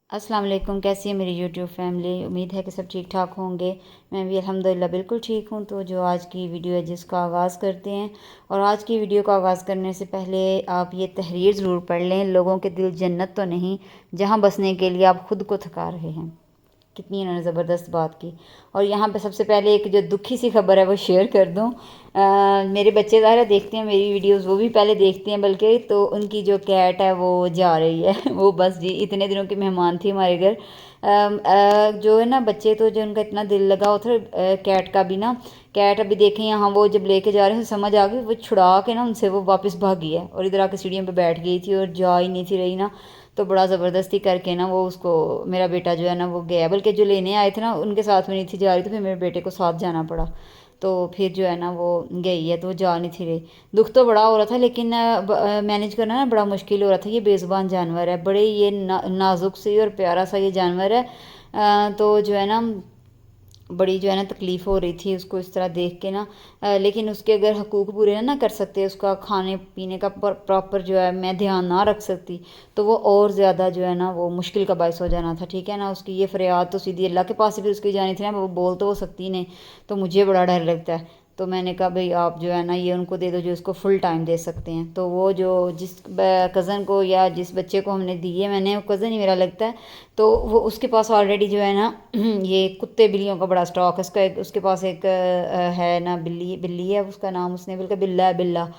अस्सलाम वालेकुम। कैसी है मेरी यूट्यूब फैमिली। उम्मीद है कि सब ठीक ठाक होंगे। मैं भी अल्हम्दुलिल्लाह बिल्कुल ठीक हूँ। तो जो आज की वीडियो है जिसका आगाज़ करते हैं, और आज की वीडियो का आगाज़ करने से पहले आप ये तहरीर ज़रूर पढ़ लें, लोगों के दिल जन्नत तो नहीं जहाँ बसने के लिए आप ख़ुद को थका रहे हैं। कितनी इन्होंने ज़बरदस्त बात की। और यहाँ पे सबसे पहले एक जो दुखी सी खबर है वो शेयर कर दूँ। मेरे बच्चे ज़ाहिर है देखते हैं मेरी वीडियोस, वो भी पहले देखते हैं बल्कि। तो उनकी जो कैट है वो जा रही है वो बस जी इतने दिनों की मेहमान थी हमारे घर। जो है ना बच्चे, तो जो उनका इतना दिल लगा होता है कैट का भी ना। कैट अभी देखें यहाँ वो जब लेके जा रहे हैं समझ आ गई, वो छुड़ा के ना उनसे वो वापस भागी है और इधर आके सीढ़ियों पे बैठ गई थी और जा ही नहीं थी रही ना। तो बड़ा ज़बरदस्ती करके ना वो उसको, मेरा बेटा जो है ना वो गया, बल्कि जो लेने आए थे ना उनके साथ में नहीं थी जा रही, तो फिर मेरे बेटे को साथ जाना पड़ा। तो फिर जो है ना वो गई है, तो वो जा नहीं थी रही। दुख तो बड़ा हो रहा था, लेकिन मैनेज करना ना बड़ा मुश्किल हो रहा था। ये बेज़ुबान जानवर है, बड़े ये नाजुक सी और प्यारा सा ये जानवर है। तो जो है ना बड़ी जो है ना तकलीफ़ हो रही थी उसको इस तरह देख के ना। लेकिन उसके अगर हकूक़ पूरे ना कर सकते, उसका खाने पीने का प्रॉपर जो है मैं ध्यान ना रख सकती, तो वो और ज़्यादा जो है ना वो मुश्किल का बायस हो जाना था। ठीक है ना, उसकी ये फरियाद तो सीधी अल्लाह के पास ही फिर उसकी जानी थी ना, वो बोल तो वो सकती नहीं। तो मुझे बड़ा डर लगता है। तो मैंने कहा भाई आप जो है ना ये उनको दे दो जो इसको फुल टाइम दे सकते हैं। तो वो जो जिस कज़न को या जिस बच्चे को हमने दी है, मैंने वो कज़न ही मेरा लगता है, तो वो उसके पास ऑलरेडी जो है ना ये कुत्ते बिल्लियों का बड़ा स्टॉक है। उसके पास एक है ना बिल्ली बिल्ली है, उसका नाम उसने बल्कि बिल्ला है, बिल्ला।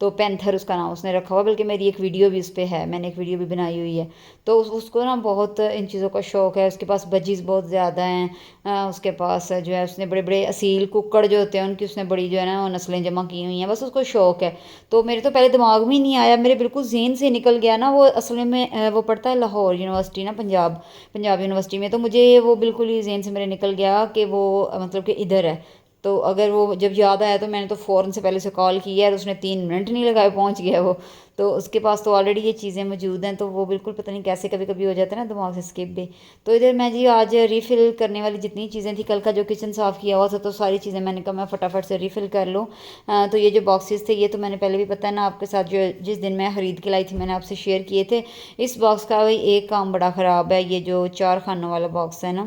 तो पैंथर उसका नाम उसने रखा हुआ, बल्कि मेरी एक वीडियो भी उस पर है, मैंने एक वीडियो भी बनाई हुई है। तो उसको ना बहुत इन चीज़ों का शौक़ है। उसके पास बजीज़ बहुत ज़्यादा हैं। उसके पास जो है उसने बड़े बड़े असील कुक्कड़ जो होते हैं उनकी उसने बड़ी जो है ना वो नस्लें जमा की हुई हैं, बस उसको शौक़ है। तो मेरे तो पहले दिमाग में ही नहीं आया, मेरे बिल्कुल जहन से निकल गया ना। वो असल में वो पढ़ता है लाहौर यूनिवर्सिटी ना, पंजाब यूनिवर्सिटी में। तो मुझे वो बिल्कुल ही जहन से मेरे निकल गया कि वो मतलब कि इधर है। तो अगर वो जब याद आया तो मैंने तो फ़ौरन से पहले से कॉल किया, और उसने 3 मिनट नहीं लगाए पहुंच गया वो। तो उसके पास तो ऑलरेडी ये चीज़ें मौजूद हैं, तो वो बिल्कुल पता नहीं कैसे कभी कभी हो जाता है ना दिमाग से स्किप भी। तो इधर मैं जी आज रीफ़िल करने वाली जितनी चीज़ें थी, कल का जो किचन साफ़ किया हुआ था, तो सारी चीज़ें मैंने कहा मैं फटाफट से रीफ़िल कर लूँ। तो ये जो बॉक्सेस थे ये तो मैंने पहले भी पता है ना आपके साथ, जो जिस दिन मैं ख़रीद के लाई थी मैंने आपसे शेयर किए थे। इस बॉक्स का भाई एक काम बड़ा ख़राब है, ये जो 4 खानों वाला बॉक्स है ना,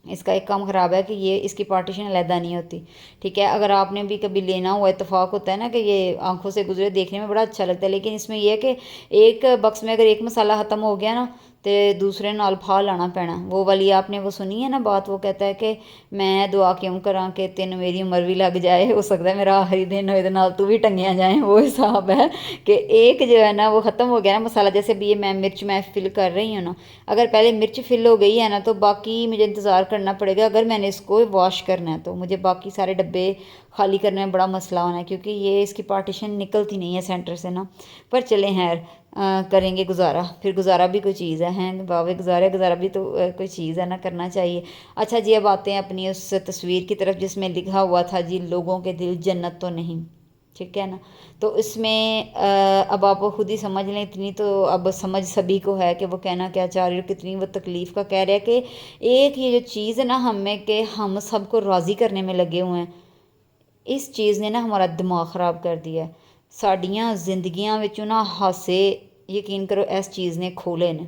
इसका एक काम ख़राब है कि ये इसकी पार्टीशन अलहदा नहीं होती। ठीक है, अगर आपने भी कभी लेना हुआ, इत्तेफाक होता है ना कि ये आंखों से गुजरे, देखने में बड़ा अच्छा लगता है, लेकिन इसमें यह है कि एक बक्स में अगर एक मसाला ख़त्म हो गया ना, तो दूसरे नाल फा लाना पैना। वो वाली आपने वो सुनी है ना बात, वो कहता है कि मैं दुआ क्यों करा कि तेन मेरी उम्र भी लग जाए, हो सकता है मेरा आखिरी दिन हो नाल तू भी टंगिया जाए। वो हिसाब है कि एक जो है ना वो ख़त्म हो गया ना मसाला, जैसे भी ये मैं मिर्च मैं फिल कर रही हूँ ना, अगर पहले मिर्च फिल हो गई है ना तो बाकी मुझे इंतज़ार करना पड़ेगा। अगर मैंने इसको वॉश करना है तो मुझे बाकी सारे डब्बे खाली करने में बड़ा मसला होना है, क्योंकि ये इसकी पार्टीशन निकलती नहीं है सेंटर से ना। पर चलें खैर, करेंगे गुजारा। फिर गुजारा भी कोई चीज़ है, हैं बावे गुजारा, गुजारा भी तो कोई चीज़ है ना, करना चाहिए। अच्छा जी, अब आते हैं अपनी उस तस्वीर की तरफ जिसमें लिखा हुआ था जी लोगों के दिल जन्नत तो नहीं। ठीक है ना, तो इसमें अब आप खुद ही समझ लें, इतनी तो अब समझ सभी को है कि वो कहना क्या चाह रही है, कितनी वो तकलीफ़ का कह रहे हैं कि एक ये जो चीज़ है ना हमें, कि हम सबको राज़ी करने में लगे हुए हैं, इस चीज़ ने ना हमारा दिमाग ख़राब कर दिया है। साड़ियाँ जिंदगियां विचों ना हासे, यकीन करो इस चीज़ ने खोले ने।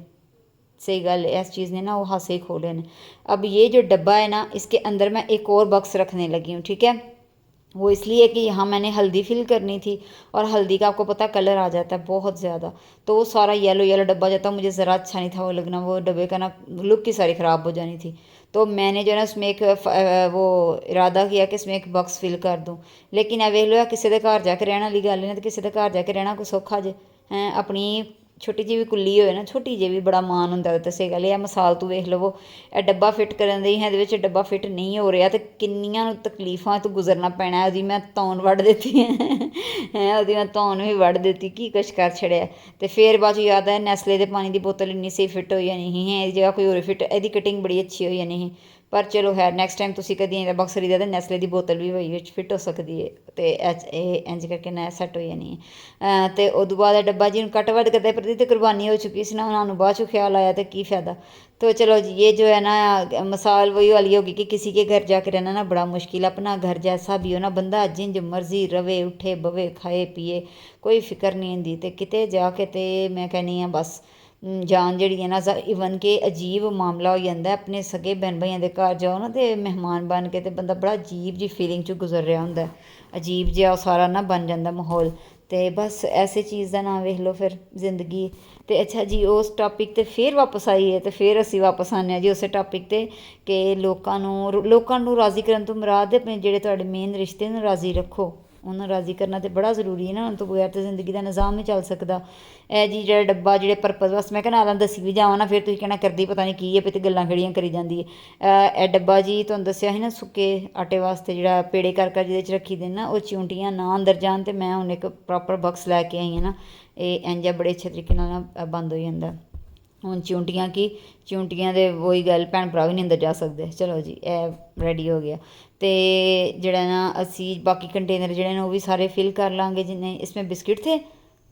सही गल, इस चीज़ ने ना वो हासे खोले ने। अब ये जो डब्बा है ना, इसके अंदर मैं एक और बक्स रखने लगी हूँ। ठीक है, वो इसलिए कि यहाँ मैंने हल्दी फिल करनी थी, और हल्दी का आपको पता कलर आ जाता है बहुत ज़्यादा, तो वो सारा येलो येलो डब्बा जाता, मुझे ज़रा अच्छा नहीं था वो लगना, वो डब्बे का ना लुक ही सारी ख़राब हो जानी थी। तो मैंने जो है ना उसमें एक वो इरादा किया कि इसमें एक बॉक्स फिल कर दूँ। लेकिन अब वेख लो किसी के घर जाके रहने वाली गल नहीं, तो किसी के घर जाके रहना कोई सौखा जे हैं। अपनी छोटी जी भी कुल्ली होए ना, छोटी जी भी बड़ा मान होंदा। ते सही गल है, मिसाल तू वेख लवो, ਇਹ ਡੱਬਾ ਫਿੱਟ ਕਰਨ ਦੇ ਹੈ, ਇਹਦੇ ਵਿੱਚ ਡੱਬਾ ਫਿੱਟ ਨਹੀਂ ਹੋ ਰਿਹਾ, ਤੇ ਕਿੰਨੀਆਂ ਨੂੰ ਤਕਲੀਫਾਂ ਤੋਂ ਗੁਜ਼ਰਨਾ ਪੈਣਾ। ਉਹਦੀ ਮੈਂ ਧੌਣ ਵੱਢ ਦਿੱਤੀ ਹੈ ਉਹਦੀ ਮੈਂ ਧੌਣ ਵੀ ਵੱਢ ਦਿੱਤੀ, ਕੀ ਕੁਛ ਕਰ ਛੜਿਆ। ਤੇ ਫਿਰ ਬਾਅਦ 'ਚ ਯਾਦ ਆਇਆ ਨੈਸਲੇ ਦੇ ਪਾਣੀ ਦੀ ਬੋਤਲ ਇੰਨੀ ਸਹੀ ਫਿੱਟ ਹੋਈ ਜਾਣੀ ਸੀ, ਇਹਦੀ ਜਗ੍ਹਾ ਕੋਈ ਹੋਰ ਫਿੱਟ, ਇਹਦੀ ਕਟਿੰਗ ਬੜੀ ਅੱਛੀ ਹੋਈ ਜਾਣੀ ਸੀ। ਪਰ ਚਲੋ ਖੈਰ, ਨੈਕਸਟ ਟਾਈਮ ਤੁਸੀਂ ਕਦੀ ਇਹਦਾ ਬਕਸ ਖਰੀਦਿਆ ਤਾਂ ਨੈਸਲੇ ਦੀ ਬੋਤਲ ਵੀ ਹੋਈ ਵਿੱਚ ਫਿੱਟ ਹੋ ਸਕਦੀ ਹੈ, ਤੇ ਇਹ ਇੰਜ ਕਰਕੇ ਨਾ ਸੈੱਟ ਹੋ ਜਾਣੀ ਹੈ। ਤੇ ਉਦੋਂ ਬਾਅਦ ਡੱਬਾ ਜੀ ਨੂੰ ਕੱਟ ਵੱਢ ਕਰਦੇ ਪ੍ਰਤੀ ਤੇ कुर्बानी हो चुकी सी ना, उन्होंने बाद चो ख्याल आया तो की फ़ायदा। तो चलो जी, ये जो है ना मिसाल वही वाली होगी कि किसी के घर जाके रहना ना बड़ा मुश्किल। अपना घर जैसा भी हो ना, बंदा जिंज मर्जी रवे, उठे बवे, खाए पिए, कोई फिक्र नहीं होंदी। तो किते जाके तो मैं कहनी हाँ बस जान जी है ना इवन के अजीब मामला हो जाता है। अपने सगे भैन भाइयों के घर जाओ ना तो मेहमान बन के तो बंदा बड़ा अजीब जी फीलिंग च गुजर रहा होंगे, अजीब जिहा सारा ना बन जाता माहौल। तो बस ऐसे चीज़ का नाम वेख लो फिर जिंदगी। तो अच्छा जी उस टॉपिक ते फिर वापस आइए तो फिर असी वापस आने जी उस टॉपिक ते कि लोगों राज़ी करन तो मुराद अपने जेह्ड़े तुहाडे मेन रिश्ते न राज़ी रखो। उन्होंने राज़ी करना तो बड़ा जरूरी है ना, उन्होंने तो बगैर तो जिंदगी का निज़ाम नहीं चल सकता। ए जी जो डब्बा जो परपज़ बस मैं कहना दसी भी जावा ना फिर तुसीं कहना करदी पता नहीं की है फिर तो गल्लां केड़ियां करी जाती है। ए डब्बा जी तुहानूं दस्सेआ ही ना सुक्के आटे वास्ते जेह्ड़ा पेड़े कर जिहदे रखी दे ना ओह् चिउंटियां ना अंदर जान। तो मैं हुण इक प्रॉपर बक्स लैके आई हाँ ना, एह् इंज बड़े अच्छे तरीके नाल बंद हो जांदा। हूँ चिउंटियां की चिउंटियां दे वही गल भैन भरा भी नहीं अंदर जा सकते। चलो जी ए रेडी हो गया। तो जड़ा ना असी बाकी कंटेनर जड़े ना वो भी सारे फिल कर लाँगे जिन्हें इसमें बिस्किट थे।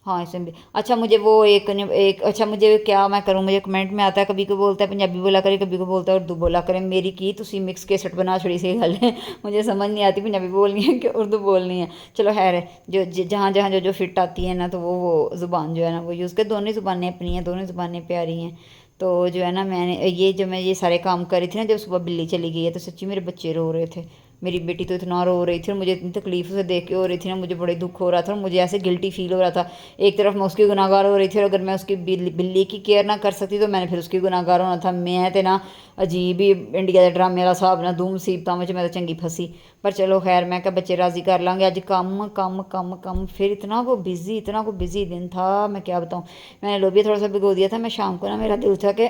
हाँ इसमें भी अच्छा मुझे वो एक अच्छा मुझे क्या मैं करूँ, मुझे कमेंट में आता है कभी को बोलता है पंजाबी बोला करे, कभी को बोलता है उर्दू बोला करे। मेरी की तुसी मिक्स केसट बना छोड़ी सी गल है। मुझे समझ नहीं आती पंजाबी बोलनी है कि उर्दू बोलनी है। चलो खैर जो जहाँ जहाँ जो फिट आती है ना तो वो ज़ुबान जो है ना वो यूज़ कर। दोनों ज़ुबानें अपनी हैं, दोनों ज़ुबानें प्यारी हैं। तो जो है ना मैं ये सारे काम कर रही थी ना, जब सुबह बिल्ली चली गई है तो सच्ची मेरे बच्चे रो रहे थे। मेरी बेटी तो इतना रो रही थी और मुझे इतनी तकलीफ से देख के हो रही थी ना, मुझे बड़े दुख हो रहा था और मुझे ऐसे गिल्टी फील हो रहा था। एक तरफ मैं उसकी गुनाहगार हो रही थी और अगर मैं उसकी बिल्ली की केयर ना कर सकती तो मैंने फिर उसकी गुनाहगार होना था। मैं तो ना अजीब ही इंडिया के ड्रामे वाला हिसाब ना दो मुसीबतों में मैं तो चंगी फसी। पर चलो खैर मैं क्या बच्चे राज़ी कर लाँगे। अज कम कम कम कम फिर इतना को बिज़ी दिन था मैं क्या बताऊँ। मैंने लोबिया थोड़ा सा भिगो दिया था। मैं शाम को ना मेरा दिल था कि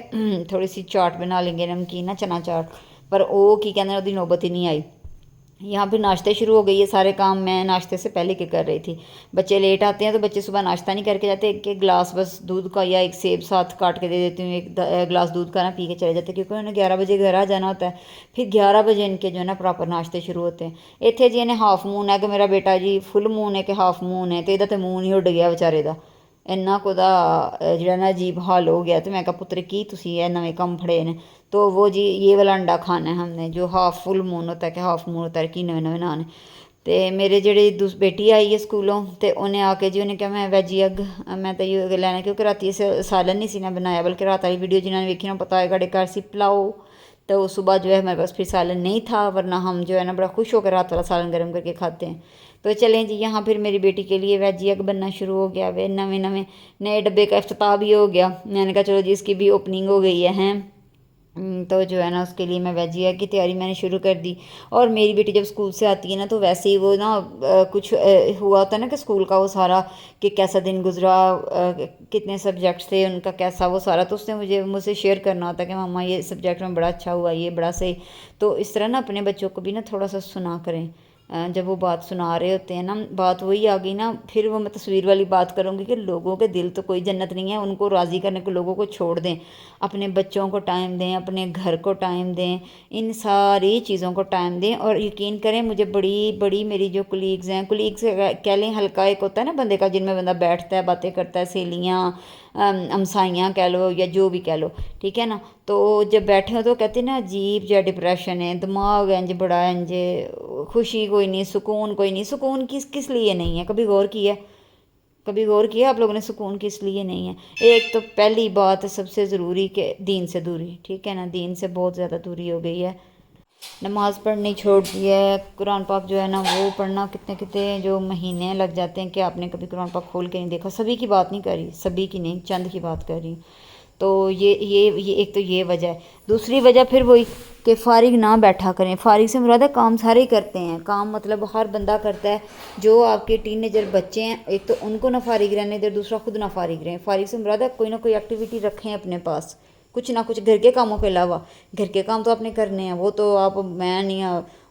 थोड़ी सी चाट बना लेंगे नमकीन ना चना चाट, पर वो की कहते हैं उसकी नौबत ही नहीं आई। यहाँ फिर नाश्ते शुरू हो गई है सारे काम मैं नाश्ते से पहले क्या कर रही थी। बच्चे लेट आते हैं तो बच्चे सुबह नाश्ता नहीं करके जाते, एक गिलास बस दूध का या एक सेब साथ काट के दे देती हूँ, एक गिलास दूध का ना पी के चले जाते क्योंकि उन्हें 11 बजे घर आ जाना होता है। फिर 11 बजे इनके जो है ना प्रॉपर नाश्ते शुरू होते हैं। इतने जी इन्हें हाफ मून है कि मेरा बेटा जी फुल मून है कि हाफ मून है, तो ਇਹਦਾ तो मून ही उड़ गया बेचारे का। इन्ना कुदा जो ना अजीब हाल हो गया। तो मैं कहा पुत्र की तुसी ये नवे कम फड़े ने, तो वो जी ये वाला अंडा खाना है हमने जो हाफ फुल मून होता है कि हाफ मून होता है कि नवे नवे नान। तो मेरे जेह्ड़ी बेटी आई है स्कूलों तो उन्हें आके जी उन्हें क्या मैं वैजी एग मैं तो ये लैना क्योंकि राती सालन नहीं सी ना बनाया, बल्कि रात वाली वीडियो जिन्होंने वेखी ना पता है घर सी पुलाओ। तो सुबह जो है हमारे पास फिर सालन नहीं था, वरना हम जो है ना बड़ा खुश होकर रात वाला सालन गर्म करके खाते हैं। तो चलें जी यहाँ फिर मेरी बेटी के लिए वेजी एग बनना शुरू हो गया। वे नए डब्बे का इफ्तिताह भी हो गया। मैंने कहा चलो जी इसकी भी ओपनिंग हो गई है हैं। तो जो है ना उसके लिए मैं वेजी एग की तैयारी मैंने शुरू कर दी। और मेरी बेटी जब स्कूल से आती है ना तो वैसे ही वो ना कुछ हुआ होता है ना कि स्कूल का वो सारा कि कैसा दिन गुजरा, कितने सब्जेक्ट्स थे उनका कैसा वो सारा, तो उसने मुझसे शेयर करना होता है कि मम्मा ये सब्जेक्ट में बड़ा अच्छा हुआ, ये बड़ा सही। तो इस तरह ना अपने बच्चों को भी ना थोड़ा सा सुना करें। जब वो बात सुना रहे होते हैं ना, बात वही आ गई ना, फिर वो मैं तस्वीर वाली बात करूँगी कि लोगों के दिल तो कोई जन्नत नहीं है, उनको राज़ी करने को लोगों को छोड़ दें, अपने बच्चों को टाइम दें, अपने घर को टाइम दें, इन सारी चीज़ों को टाइम दें। और यकीन करें मुझे बड़ी मेरी जो कुलीग्स हैं, कुलीग्स कह लें हल्का एक होता है ना बंदे का जिनमें बंदा बैठता है बातें करता है, सहेलियाँ हमसाइयाँ कह लो या जो भी कह लो, ठीक है ना। तो जब बैठे हो तो कहते हैं ना अजीब जहा डिप्रेशन है, दिमाग इंज बड़ा इंज, खुशी कोई नहीं, सुकून कोई नहीं। सुकून किस लिए नहीं है, कभी गौर किया? कभी गौर किया आप लोगों ने सुकून किस लिए नहीं है? एक तो पहली बात सबसे ज़रूरी कि दीन से दूरी, ठीक है ना, दीन से बहुत ज़्यादा दूरी हो गई है। नमाज़ पढ़नी छोड़ दी है, कुरान पाक जो है ना वो पढ़ना कितने कितने जो महीने लग जाते हैं कि आपने कभी कुरान पाक खोल के नहीं देखा। सभी की बात नहीं कर रही, सभी की नहीं, चंद की बात कर रही हूँ। तो ये एक तो ये वजह है। दूसरी वजह फिर वही कि फ़ारिग ना बैठा करें। फ़ारिग से मुराद है काम सारे ही करते हैं, काम मतलब हर बंदा करता है। जो आपके टीनेजर बच्चे हैं एक तो उनको ना फ़ारिग रहने दें, दूसरा खुद ना फ़ारिग रहें। फ़ारिग से मुराद है कोई ना कोई एक्टिविटी रखें अपने पास, कुछ ना कुछ घर के कामों के अलावा। घर के काम तो आपने करने हैं, वो तो आप मैं नहीं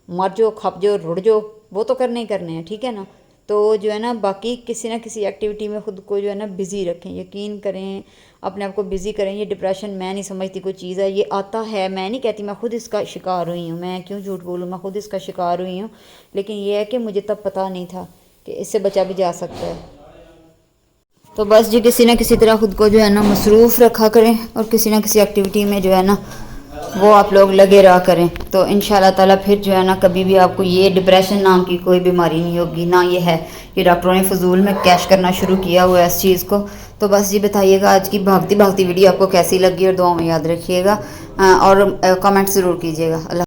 मर जाओ खप जाओ रुड़ जाओ, वो तो करने ही करने हैं, ठीक है ना। तो जो है ना बाकी किसी ना किसी एक्टिविटी में ख़ुद को जो है ना बिज़ी रखें। यकीन करें अपने आप को बिज़ी करें। ये डिप्रेशन मैं नहीं समझती कोई चीज़ है, ये आता है, मैं नहीं कहती, मैं ख़ुद इसका शिकार हुई हूँ, मैं क्यों झूठ बोलूँ, मैं ख़ुद इसका शिकार हुई हूँ। लेकिन ये है कि मुझे तब पता नहीं था कि इससे बचा भी जा सकता है। तो बस जी किसी न किसी तरह ख़ुद को जो है ना मसरूफ़ रखा करें और किसी न किसी एक्टिविटी में जो है ना वो आप लोग लगे रहा करें, तो इंशाल्लाह ताला फिर जो है ना कभी भी आपको ये डिप्रेशन नाम की कोई बीमारी नहीं होगी ना। ये है कि डॉक्टरों ने फजूल में कैश करना शुरू किया हुआ है इस चीज़ को। तो बस जी बताइएगा आज की भागती भागती वीडियो आपको कैसी लगी और दुआ में याद रखिएगा और कमेंट ज़रूर कीजिएगा। अल्लाह।